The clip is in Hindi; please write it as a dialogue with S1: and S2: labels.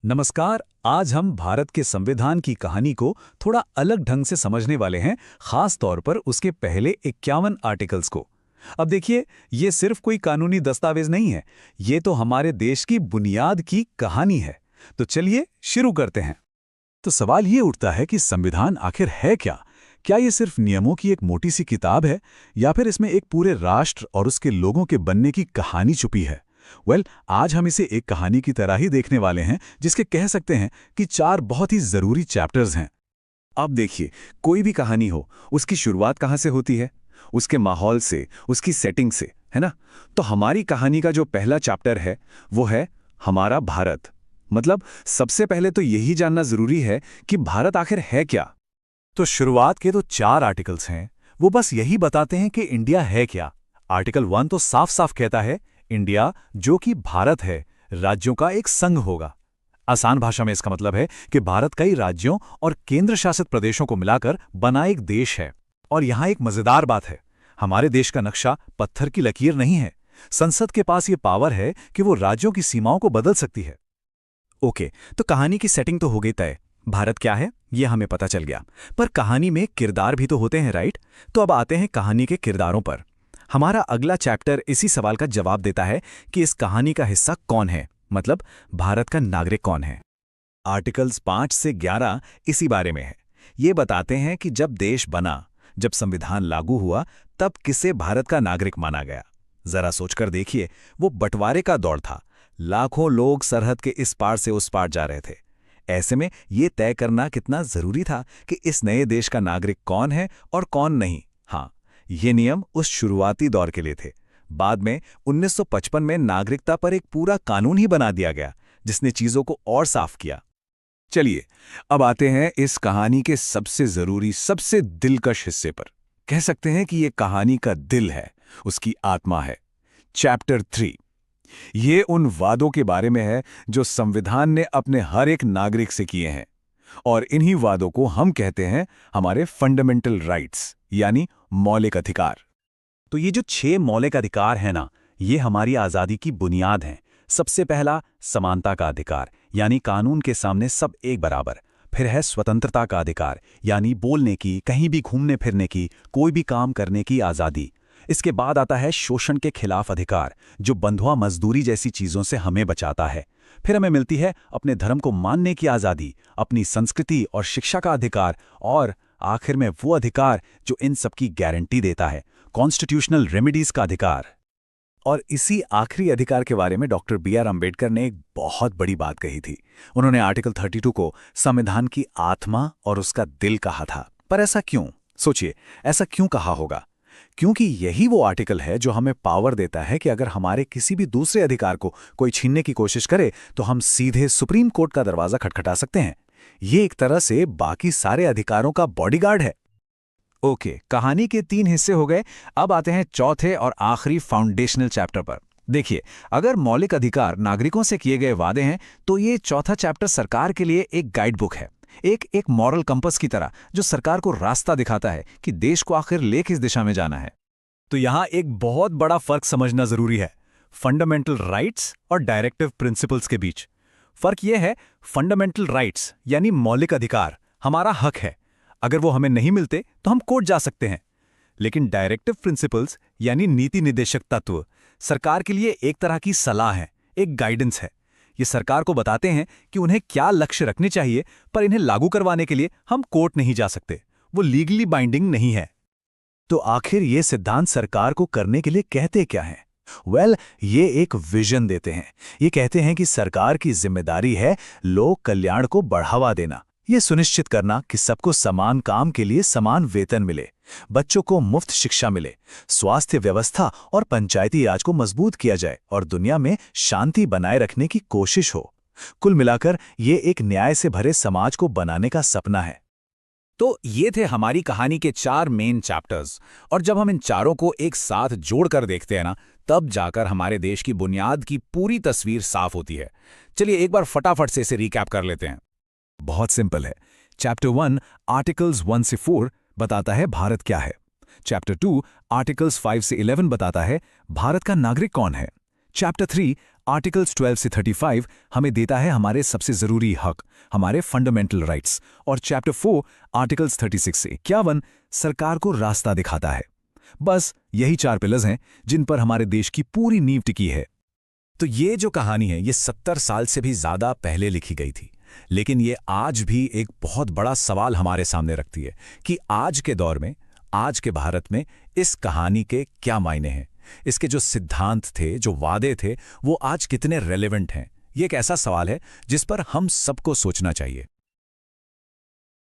S1: नमस्कार। आज हम भारत के संविधान की कहानी को थोड़ा अलग ढंग से समझने वाले हैं, खास तौर पर उसके पहले 51 आर्टिकल्स को। अब देखिए, ये सिर्फ कोई कानूनी दस्तावेज नहीं है, ये तो हमारे देश की बुनियाद की कहानी है। तो चलिए शुरू करते हैं। तो सवाल ये उठता है कि संविधान आखिर है क्या? क्या ये सिर्फ नियमों की एक मोटी सी किताब है, या फिर इसमें एक पूरे राष्ट्र और उसके लोगों के बनने की कहानी छुपी है? आज हम इसे एक कहानी की तरह ही देखने वाले हैं, जिसके कह सकते हैं कि 4 बहुत ही जरूरी चैप्टर्स हैं। अब देखिए, कोई भी कहानी हो, उसकी शुरुआत कहाँ से होती है? उसके माहौल से, उसकी सेटिंग से, है ना? तो हमारी कहानी का जो पहला चैप्टर है, वो है हमारा भारत। मतलब सबसे पहले तो यही जानना जरूरी है कि भारत आखिर है क्या। तो शुरुआत के तो 4 आर्टिकल्स हैं, वो बस यही बताते हैं कि इंडिया है क्या। आर्टिकल 1 तो साफ साफ कहता है, इंडिया जो कि भारत है, राज्यों का एक संघ होगा। आसान भाषा में इसका मतलब है कि भारत कई राज्यों और केंद्र शासित प्रदेशों को मिलाकर बना एक देश है। और यहां एक मजेदार बात है, हमारे देश का नक्शा पत्थर की लकीर नहीं है। संसद के पास ये पावर है कि वो राज्यों की सीमाओं को बदल सकती है। ओके, तो कहानी की सेटिंग तो हो गई तय। भारत क्या है ये हमें पता चल गया, पर कहानी में किरदार भी तो होते हैं, राइट? तो अब आते हैं कहानी के किरदारों पर। हमारा अगला चैप्टर इसी सवाल का जवाब देता है कि इस कहानी का हिस्सा कौन है, मतलब भारत का नागरिक कौन है। आर्टिकल्स 5 से 11 इसी बारे में है। ये बताते हैं कि जब देश बना, जब संविधान लागू हुआ, तब किसे भारत का नागरिक माना गया। जरा सोचकर देखिए, वो बंटवारे का दौर था। लाखों लोग सरहद के इस पार से उस पार जा रहे थे। ऐसे में ये तय करना कितना जरूरी था कि इस नए देश का नागरिक कौन है और कौन नहीं। हाँ, ये नियम उस शुरुआती दौर के लिए थे। बाद में 1955 में नागरिकता पर एक पूरा कानून ही बना दिया गया, जिसने चीजों को और साफ किया। चलिए, अब आते हैं इस कहानी के सबसे जरूरी, सबसे दिलकश हिस्से पर। कह सकते हैं कि ये कहानी का दिल है, उसकी आत्मा है। चैप्टर 3 ये उन वादों के बारे में है जो संविधान ने अपने हर एक नागरिक से किए हैं। और इन्हीं वादों को हम कहते हैं हमारे फंडामेंटल राइट्स, यानी मौलिक अधिकार। तो ये जो 6 मौलिक अधिकार हैं ना, ये हमारी आज़ादी की बुनियाद हैं। सबसे पहला, समानता का अधिकार, यानी कानून के सामने सब एक बराबर। फिर है स्वतंत्रता का अधिकार, यानी बोलने की, कहीं भी घूमने फिरने की, कोई भी काम करने की आज़ादी। इसके बाद आता है शोषण के खिलाफ अधिकार, जो बंधुआ मजदूरी जैसी चीज़ों से हमें बचाता है। फिर हमें मिलती है अपने धर्म को मानने की आज़ादी, अपनी संस्कृति और शिक्षा का अधिकार, और आखिर में वो अधिकार जो इन सब की गारंटी देता है, कॉन्स्टिट्यूशनल रेमेडीज का अधिकार। और इसी आखिरी अधिकार के बारे में डॉक्टर B.R. अम्बेडकर ने एक बहुत बड़ी बात कही थी। उन्होंने आर्टिकल 32 को संविधान की आत्मा और उसका दिल कहा था। पर ऐसा क्यों? सोचिए, ऐसा क्यों कहा होगा? क्योंकि यही वो आर्टिकल है जो हमें पावर देता है कि अगर हमारे किसी भी दूसरे अधिकार को कोई छीनने की कोशिश करे, तो हम सीधे सुप्रीम कोर्ट का दरवाजा खटखटा सकते हैं। ये एक तरह से बाकी सारे अधिकारों का बॉडीगार्ड है। ओके, कहानी के 3 हिस्से हो गए। अब आते हैं चौथे और आखिरी फाउंडेशनल चैप्टर पर। देखिए, अगर मौलिक अधिकार नागरिकों से किए गए वादे हैं, तो ये चौथा चैप्टर सरकार के लिए एक गाइड बुक है, एक मॉरल कंपस की तरह, जो सरकार को रास्ता दिखाता है कि देश को आखिर ले किस दिशा में जाना है। तो यहां एक बहुत बड़ा फर्क समझना जरूरी है, फंडामेंटल राइट्स और डायरेक्टिव प्रिंसिपल्स के बीच। फर्क यह है, फंडामेंटल राइट्स यानी मौलिक अधिकार हमारा हक है, अगर वो हमें नहीं मिलते तो हम कोर्ट जा सकते हैं। लेकिन डायरेक्टिव प्रिंसिपल्स यानी नीति निर्देशक तत्व सरकार के लिए एक तरह की सलाह है, एक गाइडेंस है। ये सरकार को बताते हैं कि उन्हें क्या लक्ष्य रखने चाहिए, पर इन्हें लागू करवाने के लिए हम कोर्ट नहीं जा सकते, वो लीगली बाइंडिंग नहीं है। तो आखिर ये सिद्धांत सरकार को करने के लिए कहते क्या हैं? ये एक विजन देते हैं। ये कहते हैं कि सरकार की जिम्मेदारी है लोक कल्याण को बढ़ावा देना, ये सुनिश्चित करना कि सबको समान काम के लिए समान वेतन मिले, बच्चों को मुफ्त शिक्षा मिले, स्वास्थ्य व्यवस्था और पंचायती राज को मजबूत किया जाए, और दुनिया में शांति बनाए रखने की कोशिश हो। कुल मिलाकर ये एक न्याय से भरे समाज को बनाने का सपना है। तो ये थे हमारी कहानी के 4 मेन चैप्टर्स, और जब हम इन चारों को एक साथ जोड़कर देखते हैं ना, तब जाकर हमारे देश की बुनियाद की पूरी तस्वीर साफ होती है। चलिए एक बार फटाफट से इसे रिकैप कर लेते हैं। बहुत सिंपल है। चैप्टर 1 आर्टिकल्स 1 से 4 बताता है भारत क्या है। चैप्टर 2 आर्टिकल्स 5 से 11 बताता है भारत का नागरिक कौन है।
S2: चैप्टर 3 आर्टिकल्स 12 से 35 हमें देता है हमारे सबसे ज़रूरी हक, हमारे फंडामेंटल राइट्स। और चैप्टर 4 आर्टिकल्स 36 से 51 सरकार को रास्ता दिखाता है। बस यही 4 पिलर्स हैं जिन पर हमारे देश की पूरी नींव टिकी है।
S3: तो ये जो कहानी है ये 70 साल से भी ज़्यादा पहले लिखी गई थी, लेकिन ये आज भी एक बहुत बड़ा सवाल हमारे सामने रखती है कि आज के दौर में, आज के भारत में इस कहानी के क्या मायने हैं। इसके जो सिद्धांत थे, जो वादे थे, वो आज कितने रेलेवेंट हैं। ये एक ऐसा सवाल है जिस पर हम सबको सोचना चाहिए।